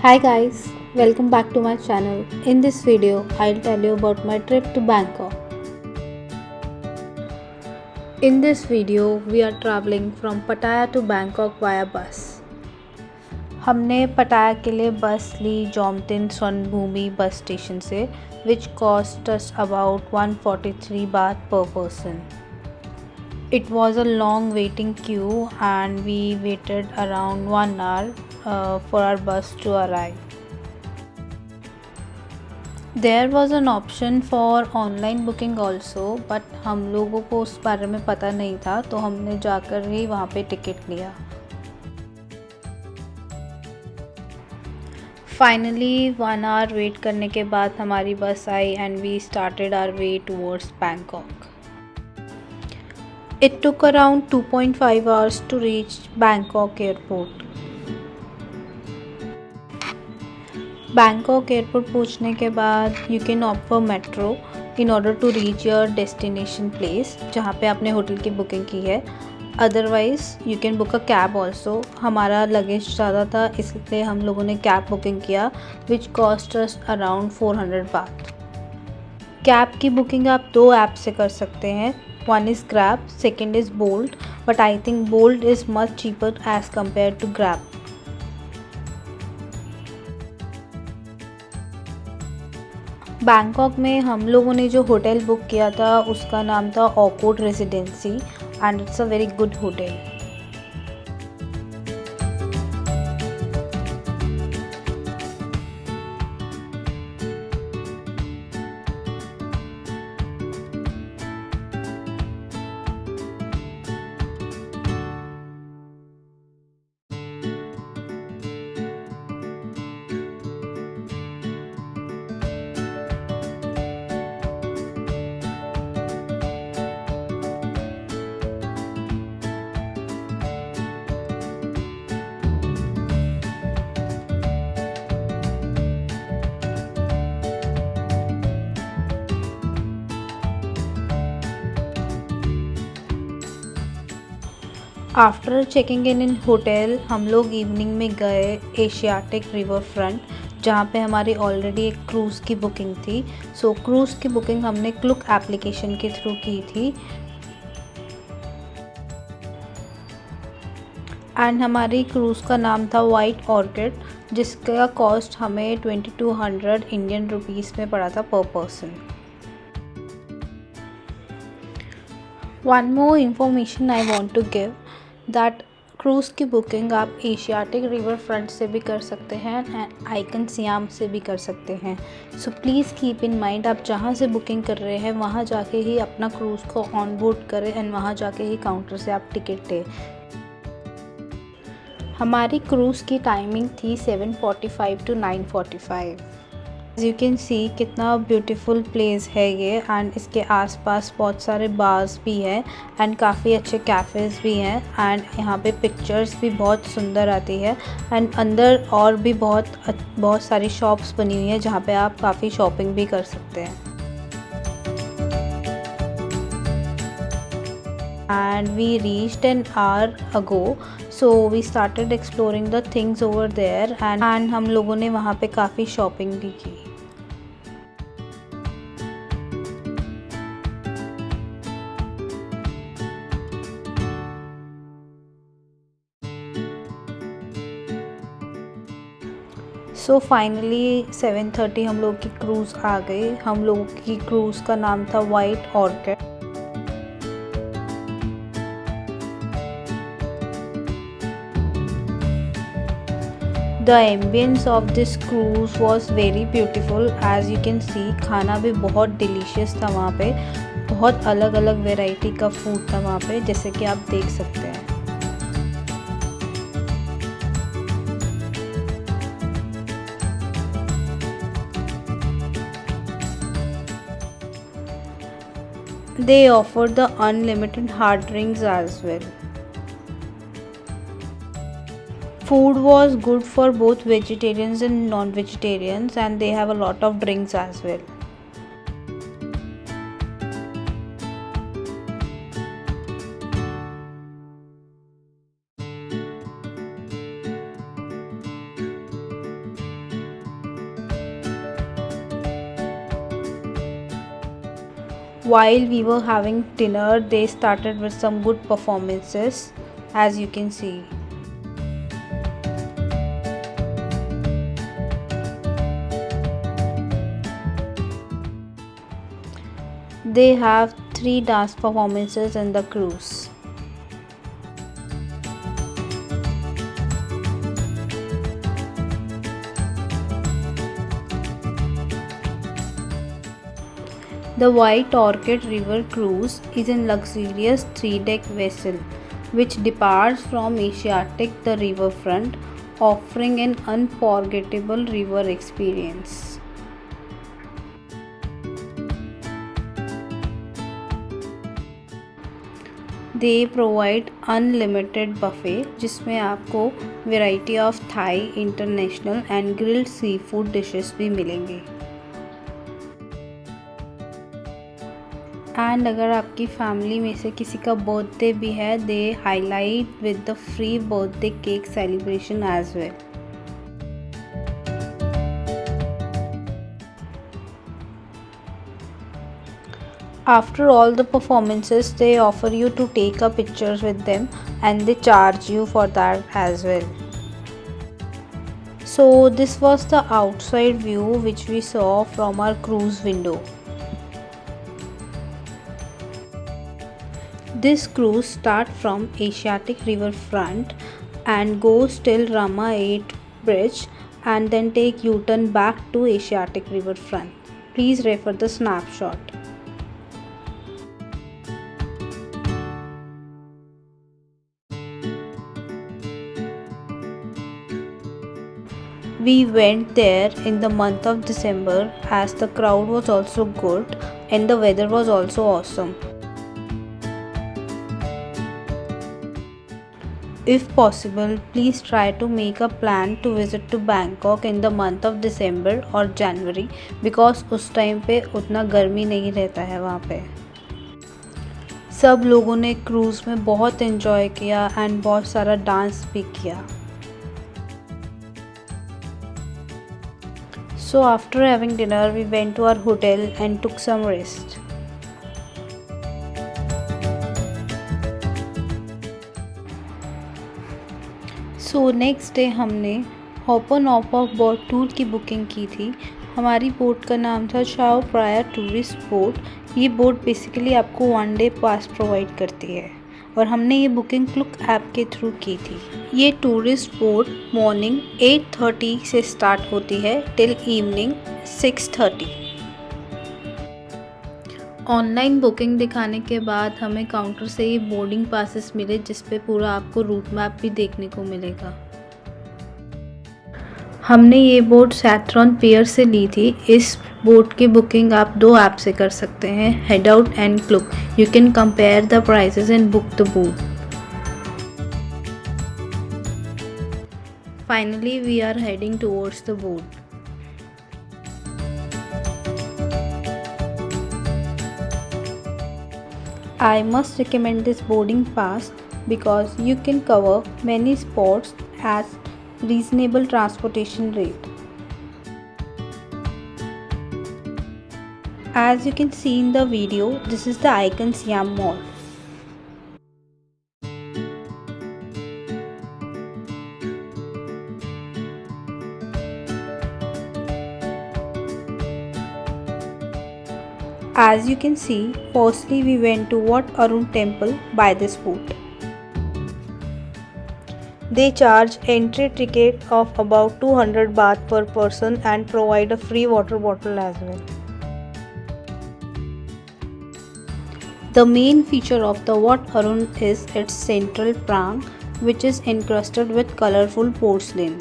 Hi guys, welcome back to my channel. In this video, I'll tell you about my trip to Bangkok. In this video, we are traveling from Pattaya to Bangkok via bus. हमने पटाया के लिए बस ली जोमतिन Swarnabhumi bus station से which cost us about 143 baht per person. It was a long waiting queue and we waited around 1 hour for our bus to arrive. There was an option for online booking also, but हम लोगों को उस बारे में पता नहीं था तो हमने जाकर ही वहाँ पे टिकट लिया. फाइनली 1 hour वेट करने के बाद हमारी बस आई and we started our way towards Bangkok. It took around 2.5 hours to reach Bangkok airport. Bangkok airport पहुंचने के बाद you can opt for metro in order to reach your destination place जहाँ पे आपने होटल की booking की है. Otherwise you can book a cab also. हमारा लगेज ज़्यादा था इसलिए हम लोगों ने कैब बुकिंग किया विच कॉस्ट अस अराउंड 400 बात. कैब की बुकिंग आप 2 ऐप से कर सकते हैं. One is Grab, second is Bolt, but I think Bolt is much cheaper as compare to Grab. Bangkok में हम लोगों ने जो होटल बुक किया था उसका नाम था Oakwood Residency and it's a very good hotel. After checking in hotel हम लोग इवनिंग में गए एशियाटिक रिवर फ्रंट जहाँ पे हमारी ऑलरेडी एक क्रूज़ की बुकिंग थी. सो क्रूज़ की बुकिंग हमने क्लुक एप्लीकेशन के थ्रू की थी एंड हमारी क्रूज़ का नाम था वाइट ऑर्किड जिसका कॉस्ट हमें 2200 इंडियन रुपीज़ में पड़ा था पर person. One more information I want to give that cruise की बुकिंग आप एशियाटिक रिवर फ्रंट से भी कर सकते हैं एंड आइकन सियाम से भी कर सकते हैं. So please keep in mind आप जहाँ से बुकिंग कर रहे हैं वहाँ जाके ही अपना क्रूज़ को ऑन बोर्ड करें एंड वहाँ जाके ही काउंटर से आप टिकट लें. हमारी क्रूज़ की टाइमिंग थी 7:45 to 9:45. यू कैन सी कितना ब्यूटीफुल प्लेस है ये एंड इसके आसपास बहुत सारे बार्स भी हैं एंड काफ़ी अच्छे कैफ़ेज़ भी हैं एंड यहाँ पे पिक्चर्स भी बहुत सुंदर आती है एंड अंदर और भी बहुत सारी शॉप्स बनी हुई हैं जहाँ पे आप काफ़ी शॉपिंग भी कर सकते हैं. And we reached an hour ago, so we started exploring the things over there and हम लोगों ने वहाँ पे काफ़ी शॉपिंग भी की. सो फाइनली 7:30 हम लोग की क्रूज़ आ गई. हम लोगों की क्रूज़ का नाम था white orchid. The ambience of this cruise was very beautiful as you can see. खाना भी बहुत डिलीशियस था वहाँ पे. बहुत अलग अलग वैरायटी का फूड था वहाँ पे जैसे कि आप देख सकते हैं. They offered the unlimited hard drinks as well. Food was good for both vegetarians and non-vegetarians and they have a lot of drinks as well. While we were having dinner, they started with some good performances, as you can see. They have 3 dance performances in the cruise. The White Orchid River Cruise is a luxurious 3-deck vessel which departs from Asiatic the riverfront, offering an unforgettable river experience. They provide unlimited buffet जिसमें आपको variety of Thai, international and grilled seafood dishes भी मिलेंगे। And अगर आपकी family में से किसी का बर्थडे भी है, they highlight with the free birthday cake celebration as well. After all the performances, they offer you to take a pictures with them and they charge you for that as well. So this was the outside view which we saw from our cruise window. This cruise starts from Asiatic riverfront and goes till Rama 8 bridge and then take U-turn back to Asiatic riverfront. Please refer the snapshot. We went there in the month of December as the crowd was also good and the weather was also awesome. If possible, please try to make a plan to visit to Bangkok in the month of December or January because उस time पे उतना गर्मी नहीं रहता है वहाँ पे। सब लोगों ने क्रूज़ में बहुत एंजॉय किया एंड बहुत सारा डांस भी किया। So after having dinner, we went to our hotel and took some rest. So next day हमने हॉपर नॉपर बोट टूर की बुकिंग की थी। हमारी बोट का नाम था चाओ प्राया टूरिस्ट बोट। ये बोट बेसिकली आपको 1 डे पास प्रोवाइड करती है और हमने ये बुकिंग क्लुक ऐप के थ्रू की थी। ये टूरिस्ट बोट मॉर्निंग 8:30 से स्टार्ट होती है टिल इवनिंग 6:30। ऑनलाइन बुकिंग दिखाने के बाद हमें काउंटर से ही बोर्डिंग पासेस मिले जिस पे पूरा आपको रूट मैप भी देखने को मिलेगा। हमने ये बोट सैथरॉन पियर से ली थी। इस बोट की बुकिंग आप 2 ऐप से कर सकते हैं, head out and Klook. You can compare the prices and book the boat. Finally we are heading towards the boat. I must recommend this boarding pass because you can cover many spots at reasonable transportation rate. As you can see in the video, this is the Icon Siam Mall. As you can see, firstly we went to Wat Arun temple by this boat. They charge entry ticket of about 200 baht per person and provide a free water bottle as well. The main feature of the Wat Arun is its central prang, which is encrusted with colorful porcelain.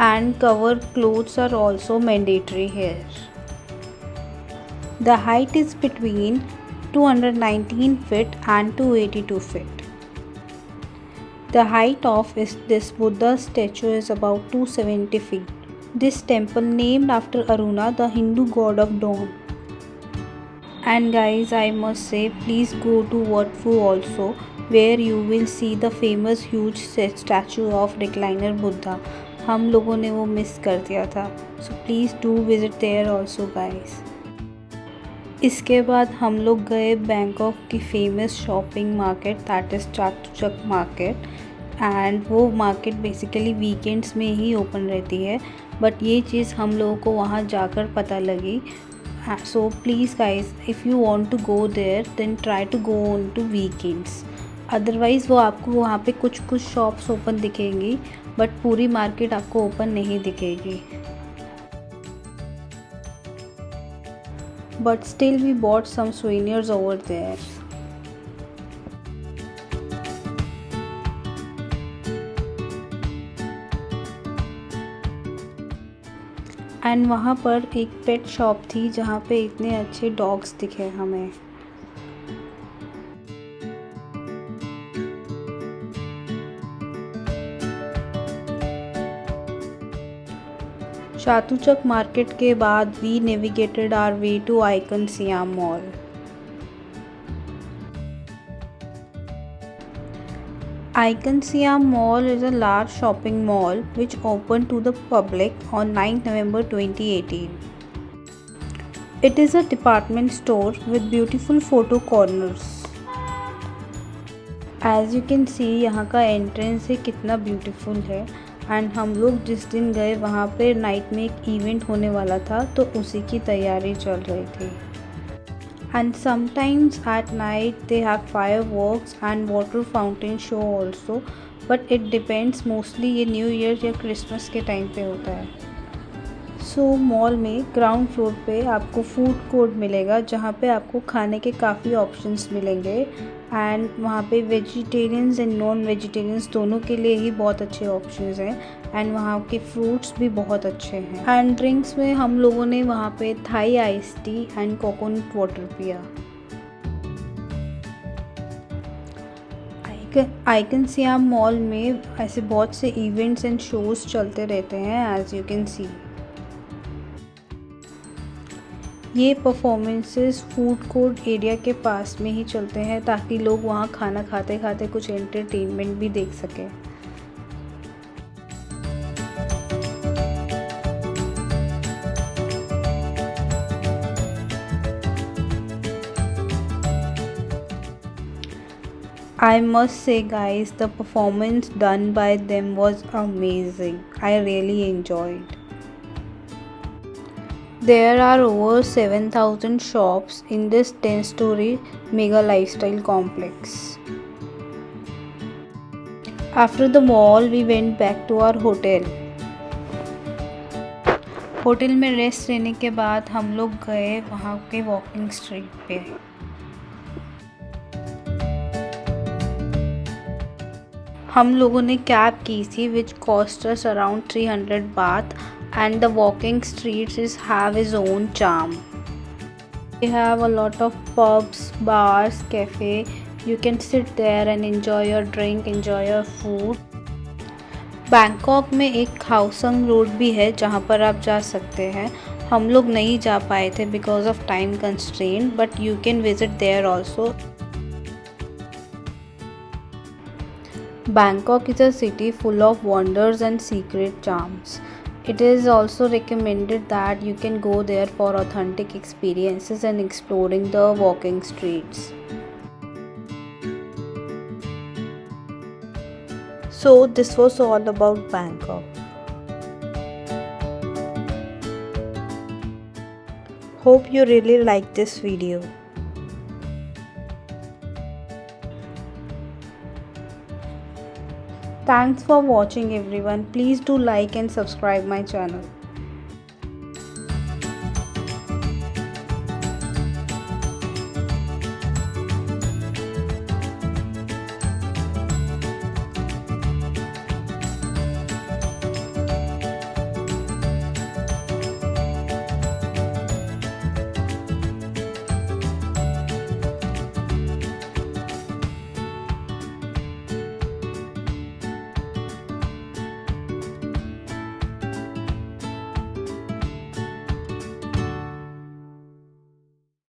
And cover clothes are also mandatory here. The height is between 219 feet and 282 feet. The height of this Buddha statue is about 270 feet. This temple named after Aruna, the Hindu god of dawn. And guys, I must say, please go to Wat Phu also, where you will see the famous huge statue of recliner Buddha. हम लोगों ने वो miss कर दिया था, so please do visit there also guys. इसके बाद हम लोग गए बैंकॉक की famous shopping market that is चातुचक market. And वो मार्केट बेसिकली वीकेंड्स में ही ओपन रहती है, बट ये चीज़ हम लोगों को वहाँ जाकर पता लगी। So please guys, if you want to go there then try to go on to weekends. Otherwise वो आपको वहाँ पे कुछ कुछ शॉप्स ओपन दिखेंगी, बट पूरी मार्केट आपको ओपन नहीं दिखेगी। But still we bought some souvenirs over there. And वहाँ पर एक पेट शॉप थी जहाँ पे इतने अच्छे डॉग्स दिखे हमें। चातुचक मार्केट के बाद we navigated our way to Icon Siam mall. Icon Siam Mall is a large shopping mall which opened to the public on 9th November 2018. It is a department store with beautiful photo corners. As you can see, यहाँ का entrance है कितना beautiful है। And हम लोग जिस दिन गए वहाँ पे नाइट में एक इवेंट होने वाला था, तो उसी की तैयारी चल रही थी। And sometimes at night they have fireworks and water fountain show also, but it depends, mostly ये न्यू ईयर या क्रिसमस के टाइम पे होता है। सो मॉल में ग्राउंड फ्लोर पे आपको फूड कोर्ट मिलेगा जहाँ पे आपको खाने के काफ़ी ऑप्शंस मिलेंगे। एंड वहाँ पे वेजिटेरियंस एंड नॉन वेजिटेरियंस दोनों के लिए ही बहुत अच्छे ऑप्शंस हैं। एंड वहाँ के फ्रूट्स भी बहुत अच्छे हैं। एंड ड्रिंक्स में हम लोगों ने वहाँ पे Thai ice tea and coconut water पिया। आइकन सियाम मॉल में ऐसे बहुत से इवेंट्स एंड शोज़ चलते रहते हैं, एज यू कैन सी। ये परफॉर्मेंसेस फूड कोर्ट एरिया के पास में ही चलते हैं ताकि लोग वहाँ खाना खाते खाते कुछ एंटरटेनमेंट भी देख सकें। I must say guys, the performance done by them was amazing. I really enjoyed. There are over 7,000 shops in this 10-story mega lifestyle complex. After the mall, we went back to our hotel. Hotel में rest लेने के बाद हम लोग गए वहाँ के walking street पे। हम लोगों ने कैब की थी which cost us around 300 bath. And the walking streets have its own charm. They have a lot of pubs, bars, cafe. You can sit there and enjoy your drink, enjoy your food. Bangkok में एक हाउसंग road भी है जहाँ पर आप जा सकते हैं। हम लोग नहीं जा पाए थे because of time constraint, but you can visit there also. Bangkok is a city full of wonders and secret charms. It is also recommended that you can go there for authentic experiences and exploring the walking streets. So this was all about Bangkok. Hope you really liked this video. Thanks for watching everyone. Please do like and subscribe my channel.